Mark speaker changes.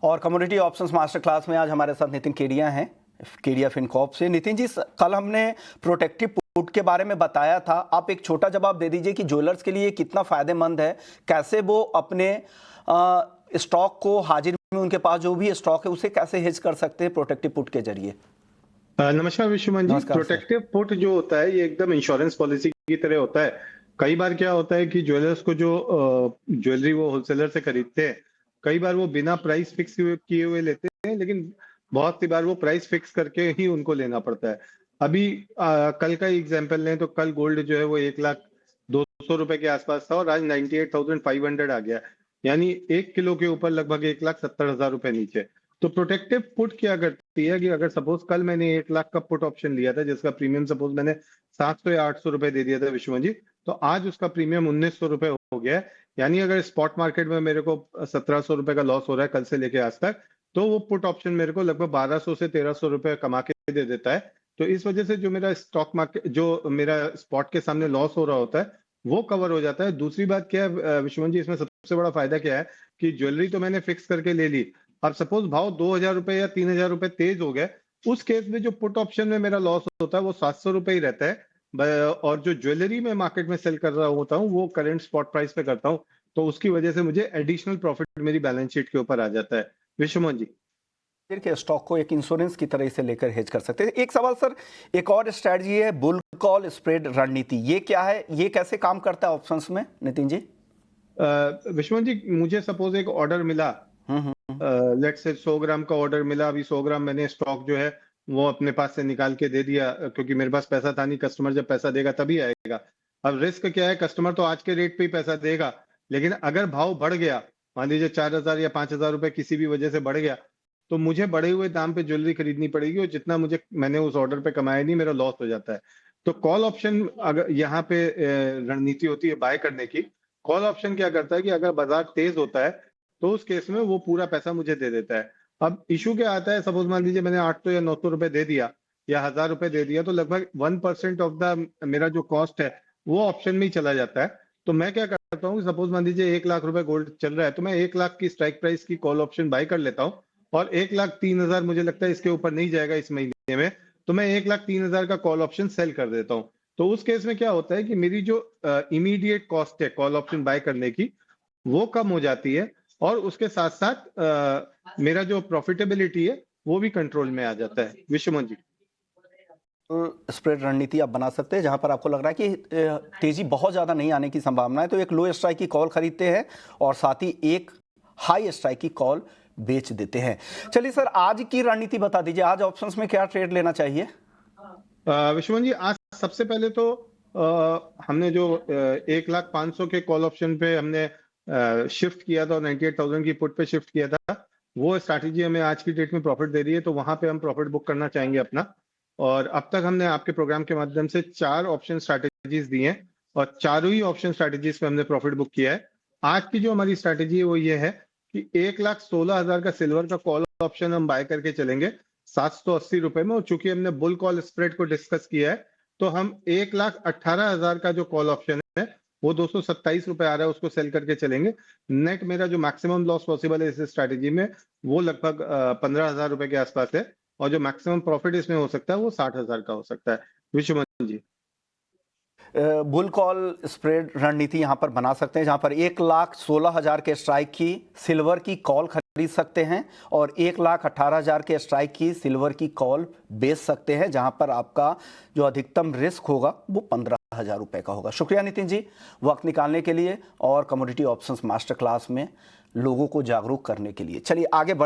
Speaker 1: और commodity options master class में आज हमारे साथ नितिन केडिया हैं, केडिया फिनकॉर्प से। नितिन जी, कल हमने प्रोटेक्टिव पुट के बारे में बताया था, आप एक छोटा जवाब दे दीजिए कि ज्वेलर्स के लिए कितना फ़ायदेमंद है, कैसे वो अपने स्टॉक को हाजिर में उनके पास जो भी स्टॉक है उसे कैसे हेज कर सकते हैं प्रोटेक्टिव पुट के जरिए।
Speaker 2: नमस्कार विश्वमन जी। प्रोटेक्टिव पुट जो होता है ये एकदम इंश्योरेंस पॉलिसी की तरह होता है। कई बार क्या होता है कि ज्वेलर्स को जो ज्वेलरी वो होलसेलर से खरीदते हैं, कई बार वो बिना प्राइस फिक्स किए हुए लेते हैं, लेकिन बहुत सी बार वो प्राइस फिक्स करके ही उनको लेना पड़ता है। अभी कल का एग्जांपल लें तो कल गोल्ड जो है वो 1,02,000 के आसपास था और आज 98,500 आ गया, यानी 1 किलो के ऊपर लगभग 1,70,000 नीचे। तो प्रोटेक्टिव पुट क्या करती है कि अगर सपोज कल मैंने 1 लाख का पुट ऑप्शन लिया था जिसका प्रीमियम सपोज मैंने 700 या 800 रुपए दे दिया था विश्वमन जी, तो आज उसका प्रीमियम 1,900 रुपए हो गया है। यानी अगर स्पॉट मार्केट में मेरे को 1,700 रुपए का लॉस हो रहा है कल से लेके आज तक, तो वो पुट ऑप्शन मेरे को लगभग 1,200 से 1,300 रुपए कमा के दे देता है। तो इस वजह से जो मेरा स्टॉक मार्केट जो मेरा स्पॉट के सामने लॉस हो रहा होता है वो कवर हो जाता है। दूसरी बात क्या है विश्वमन जी, इसमें सबसे बड़ा फायदा क्या है कि ज्वेलरी तो मैंने फिक्स करके ले ली, अब सपोज भाव 2,000 रुपए या 3,000 रुपए तेज हो गए, उस केस में जो पुट ऑप्शन में मेरा लॉस होता है वो 700 रुपए ही रहता है। और जो ज्वेलरी में मार्केट में सेल कर रहा होता हूँ वो करंट स्पॉट प्राइस पे करता हूँ, तो उसकी वजह से मुझे एडिशनल प्रॉफिट मेरी बैलेंस शीट के ऊपर आ जाता है विश्वमोहन जी।
Speaker 1: के स्टॉक को एक इंश्योरेंस की तरह से लेकर हेज कर सकते हैं। एक सवाल सर, एक और स्ट्रेटजी है बुल कॉल स्प्रेड रणनीति, ये क्या है, ये कैसे काम करता है ऑप्शंस में नितिन जी?
Speaker 2: विश्वमोहन जी, मुझे सपोज एक ऑर्डर मिला, लेट्स से 100 ग्राम का ऑर्डर मिला, अभी 100 ग्राम मैंने स्टॉक जो है वो अपने पास से निकाल के दे दिया क्योंकि मेरे पास पैसा था नहीं, कस्टमर जब पैसा देगा तभी आएगा। अब रिस्क क्या है, कस्टमर तो आज के रेट पे ही पैसा देगा, लेकिन अगर भाव बढ़ गया, मान लीजिए 4,000 या 5,000 रुपए किसी भी वजह से बढ़ गया, तो मुझे बढ़े हुए दाम पे ज्वेलरी खरीदनी पड़ेगी और जितना मैंने उस ऑर्डर पे कमाया नहीं, मेरा लॉस हो जाता है। तो कॉल ऑप्शन अगर यहाँ पे रणनीति होती है बाय करने की। कॉल ऑप्शन क्या करता है कि अगर बाजार तेज होता है तो उस केस में वो पूरा पैसा मुझे दे देता है। अब इशू क्या आता है, सपोज मान लीजिए मैंने 800 या 900 रुपए दे दिया या 1,000 रुपए दे दिया, तो लगभग 1% ऑफ द मेरा जो कॉस्ट है वो ऑप्शन में ही चला जाता है। तो मैं क्या करता हूँ, सपोज मान लीजिए 1 लाख रुपए गोल्ड चल रहा है, तो मैं 1 लाख की स्ट्राइक प्राइस की कॉल ऑप्शन बाय कर लेता हूँ और 1,03,000 मुझे लगता है इसके ऊपर नहीं जाएगा इस महीने में, तो मैं 1,03,000 का कॉल ऑप्शन सेल कर देता हूँ। तो उस केस में क्या होता है कि मेरी जो इमीडिएट कॉस्ट है कॉल ऑप्शन बाय करने की वो कम हो जाती है और उसके साथ साथ मेरा जो प्रॉफिटेबिलिटी है वो भी कंट्रोल में आ जाता है विश्वमन जी।
Speaker 1: स्प्रेड रणनीति आप बना सकते हैं जहां पर आपको लग रहा है कि तेजी बहुत ज्यादा नहीं आने की संभावना है, तो एक लो स्ट्राइक की कॉल खरीदते हैं और साथ ही एक हाई स्ट्राइक की कॉल बेच देते हैं। चलिए सर, आज की रणनीति बता दीजिए, आज ऑप्शंस में क्या ट्रेड लेना चाहिए?
Speaker 2: विश्वमन जी, आज सबसे पहले तो हमने जो 1,05,000 के कॉल ऑप्शन पे हमने शिफ्ट किया था और 98,000 की पुट पे शिफ्ट किया था, वो स्ट्रैटेजी हमें आज की डेट में प्रॉफिट दे रही है, तो वहां पे हम प्रॉफिट बुक करना चाहेंगे अपना। और अब तक हमने आपके प्रोग्राम के माध्यम से 4 ऑप्शन स्ट्रैटेजीज दी हैं और चारों ही ऑप्शन स्ट्रैटेजीज पे हमने प्रॉफिट बुक किया है। आज की जो हमारी स्ट्रैटेजी है वो ये है कि 1,16,000 का सिल्वर का कॉल ऑप्शन हम बाय करके चलेंगे 780 रुपए में, और चूंकि हमने बुल कॉल स्प्रेड को डिस्कस किया है तो हम 1,18,000 का जो कॉल ऑप्शन है वो 227 रुपए आ रहा है, उसको सेल करके चलेंगे। नेट मेरा जो मैक्सिमम लॉस पॉसिबल है इस स्ट्रैटेजी में वो लगभग 15,000 रुपए के आसपास है और जो मैक्सिमम प्रॉफिट इसमें हो सकता है वो 60,000 का हो सकता है विश्वमन जी।
Speaker 1: बुल कॉल स्प्रेड रणनीति यहां पर बना सकते हैं जहां पर 1,16,000 के स्ट्राइक की सिल्वर की कॉल खरीद सकते हैं और 1,18,000 के स्ट्राइक की सिल्वर की कॉल बेच सकते हैं, जहां पर आपका जो अधिकतम रिस्क होगा वो 15,000 रुपए का होगा। शुक्रिया नितिन जी वक्त निकालने के लिए और कमोडिटी ऑप्शंस मास्टर क्लास में लोगों को जागरूक करने के लिए। चलिए आगे बढ़